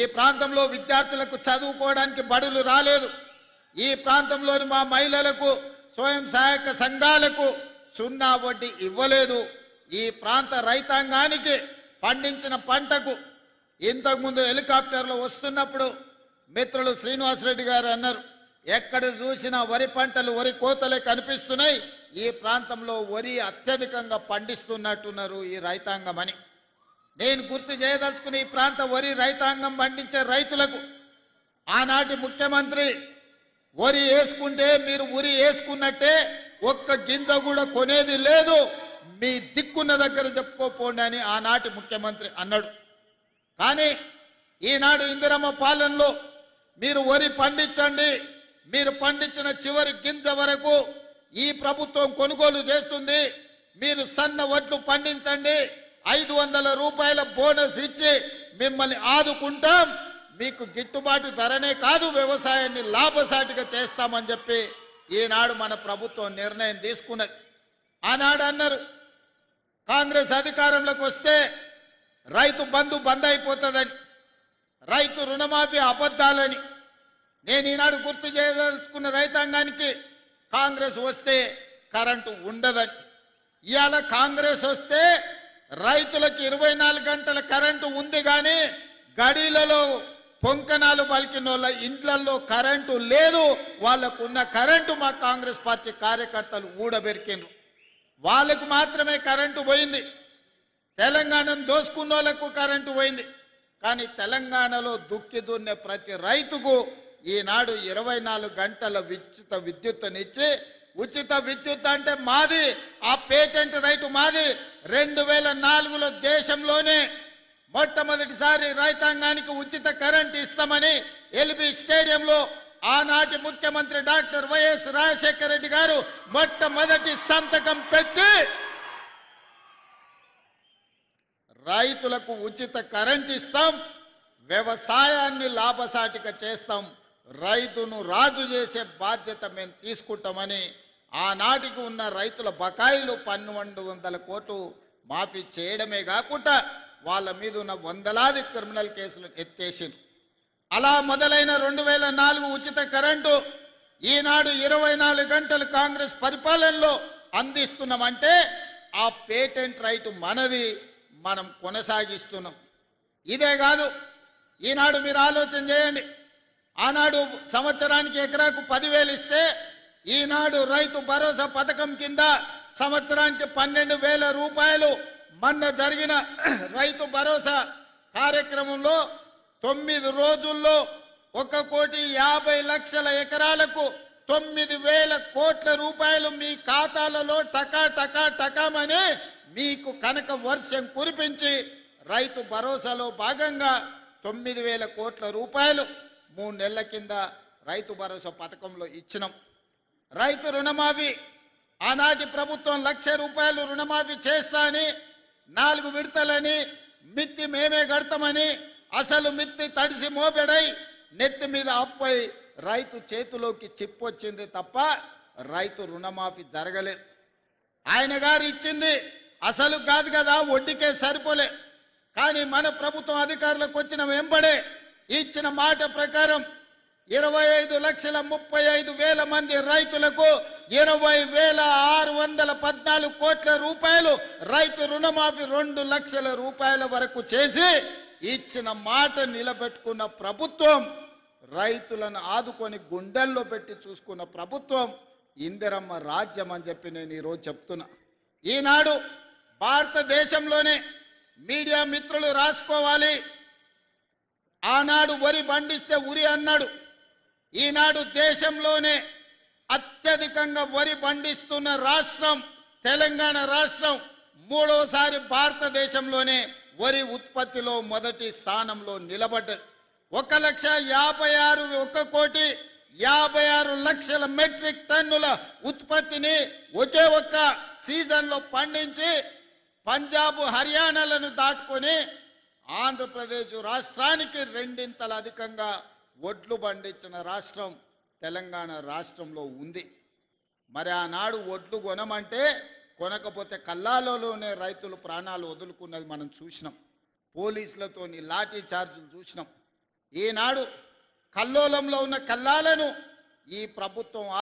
ఈ ప్రాంతంలో విద్యార్థులకు చదువుకోవడానికి బడులు రాలేదు. ఈ ప్రాంతంలోని మా మహిళలకు స్వయం సహాయక సంఘాలకు సున్నా వడ్డీ ఇవ్వలేదు. ఈ ప్రాంత రైతాంగానికి పండించిన పంటకు ఇంతకుముందు హెలికాప్టర్లో వస్తున్నప్పుడు మిత్రులు శ్రీనివాసరెడ్డి గారు అన్నారు, ఎక్కడ చూసినా వరి పంటలు వరి కోతలే కనిపిస్తున్నాయి. ఈ ప్రాంతంలో వరి అత్యధికంగా పండిస్తున్నట్టున్నారు ఈ రైతాంగం అని. నేను గుర్తు చేయదలుచుకుని ఈ ప్రాంత వరి రైతాంగం పండించే రైతులకు ఆనాటి ముఖ్యమంత్రి వరి వేసుకుంటే మీరు ఉరి వేసుకున్నట్టే ఒక్క గింజ కూడా కొనేది లేదు, మీ దిక్కున్న దగ్గర చెప్పుకోపోండి అని ఆనాటి ముఖ్యమంత్రి అన్నాడు. కానీ ఈనాడు ఇందిరమ్మ పాలనలో మీరు వరి పండించండి, మీరు పండించిన చివరి గింజ వరకు ఈ ప్రభుత్వం కొనుగోలు చేస్తుంది, మీరు సన్న వడ్లు పండించండి, 500 రూపాయల బోనస్ ఇచ్చి మిమ్మల్ని ఆదుకుంటాం, మీకు గిట్టుబాటు ధరనే కాదు వ్యవసాయాన్ని లాభసాటిగా చేస్తామని చెప్పి ఈనాడు మన ప్రభుత్వం నిర్ణయం తీసుకున్నది. ఆనాడు అన్నారు కాంగ్రెస్ అధికారంలోకి వస్తే రైతు బంధు బంద్ అయిపోతుందని, రైతు రుణమాఫీ అబద్ధాలని. నేను ఈనాడు గుర్తు చేయదలుచుకున్న రైతాంగానికి కాంగ్రెస్ వస్తే కరెంటు ఉండదని. ఇవాళ కాంగ్రెస్ వస్తే రైతులకు 24 గంటల కరెంటు ఉంది, కానీ గడిలలో పొంకనాలు పలికిన వాళ్ళ ఇండ్లలో కరెంటు లేదు. వాళ్ళకున్న కరెంటు మా కాంగ్రెస్ పార్టీ కార్యకర్తలు ఊడబెరికిండ్రు. వాళ్ళకు మాత్రమే కరెంటు పోయింది, తెలంగాణను దోసుకున్న వాళ్ళకు కరెంటు పోయింది. కానీ తెలంగాణలో దుక్కి దున్నే ప్రతి రైతుకు ఈనాడు 24 గంటల ఉచిత విద్యుత్తునిచ్చి, ఉచిత విద్యుత్ అంటే మాది, ఆ పేటెంట్ రైతు మాది. 2004లో దేశంలోనే మొట్టమొదటిసారి రైతాంగానికి ఉచిత కరెంట్ ఇస్తామని ఎల్బీ స్టేడియంలో ఆనాటి ముఖ్యమంత్రి డాక్టర్ వైఎస్ రాజశేఖర రెడ్డి గారు మొట్టమొదటి సంతకం పెట్టి రైతులకు ఉచిత కరెంట్ ఇస్తాం, వ్యవసాయాన్ని లాభసాటిగా చేస్తాం, రైతును రాజు చేసే బాధ్యత మేము తీసుకుంటామని ఆనాటికి ఉన్న రైతుల బకాయిలు 1200 కోట్లు మాఫీ చేయడమే కాకుండా వాళ్ళ మీద ఉన్న వందలాది క్రిమినల్ కేసులు ఎత్తేసింది. అలా మొదలైన 2004 ఉచిత కరెంటు ఈనాడు 24 గంటలు కాంగ్రెస్ పరిపాలనలో అందిస్తున్నామంటే ఆ పేటెంట్ రైట్ మనది, మనం కొనసాగిస్తున్నాం. ఇదే కాదు, ఈనాడు మీరు ఆలోచన చేయండి, ఆనాడు సంవత్సరానికి ఎకరాకు 10,000 ఇస్తే ఈనాడు రైతు భరోసా పథకం కింద సంవత్సరానికి 12,000 రూపాయలు. మొన్న జరిగిన రైతు భరోసా కార్యక్రమంలో 9 రోజుల్లో 1,50,00,000 ఎకరాలకు 9,000 కోట్ల రూపాయలు మీ ఖాతాలలో టకా టకా టకామని మీకు కనక వర్షం కురిపించి రైతు భరోసాలో భాగంగా 9,000 కోట్ల రూపాయలు 3 నెలల కింద రైతు భరోసా పథకంలో ఇచ్చినాం. రైతు రుణమాఫీ ఆనాటి ప్రభుత్వం 1,00,000 రూపాయలు రుణమాఫీ చేస్తా అని 4 విడతలని మిత్తి మేమే కడతామని అసలు మిత్తి తడిసి మోపెడై నెత్తి మీద అప్పై రైతు చేతిలోకి చిప్పొచ్చింది తప్ప రైతు రుణమాఫీ జరగలేదు. ఆయన గారు ఇచ్చింది అసలు కాదు కదా, వడ్డీకే సరిపోలే. కానీ మన ప్రభుత్వం అధికారులకు వచ్చిన వెంబడే ఇచ్చిన మాట ప్రకారం 25,35,000 మంది రైతులకు 20,614 కోట్ల రూపాయలు రైతు రుణమాఫీ 2 లక్షల రూపాయల వరకు చేసి ఇచ్చిన మాట నిలబెట్టుకున్న ప్రభుత్వం, రైతులను ఆదుకొని గుండెల్లో పెట్టి చూసుకున్న ప్రభుత్వం ఇందిరమ్మ రాజ్యం అని చెప్పి నేను ఈరోజు చెప్తున్నా. ఈనాడు భారతదేశంలోనే మీడియా మిత్రులు రాసుకోవాలి, ఆనాడు వరి పండిస్తే ఉరి అన్నాడు. ఈనాడు దేశంలోనే అత్యధికంగా వరి పండిస్తున్న రాష్ట్రం తెలంగాణ రాష్ట్రం. 3వసారి భారతదేశంలోనే వరి ఉత్పత్తిలో మొదటి స్థానంలో నిలబడ్డది. 1,56,1,56,00,000 మెట్రిక్ టన్నుల ఉత్పత్తిని ఒకే ఒక్క సీజన్లో పండించి పంజాబ్ హర్యానాలను దాటుకొని ఆంధ్రప్రదేశ్ రాష్ట్రానికి 2 అధికంగా వడ్లు పండించిన రాష్ట్రం తెలంగాణ రాష్ట్రంలో ఉంది. మరి ఆనాడు వడ్లు కొనమంటే కొనకపోతే కల్లాలలోనే రైతులు ప్రాణాలు వదులుకున్నది మనం చూసినాం. పోలీసులతోని లాఠీ చార్జీలు చూసినాం. ఈనాడు కల్లోలంలో ఉన్న కల్లాలను ఈ ప్రభుత్వం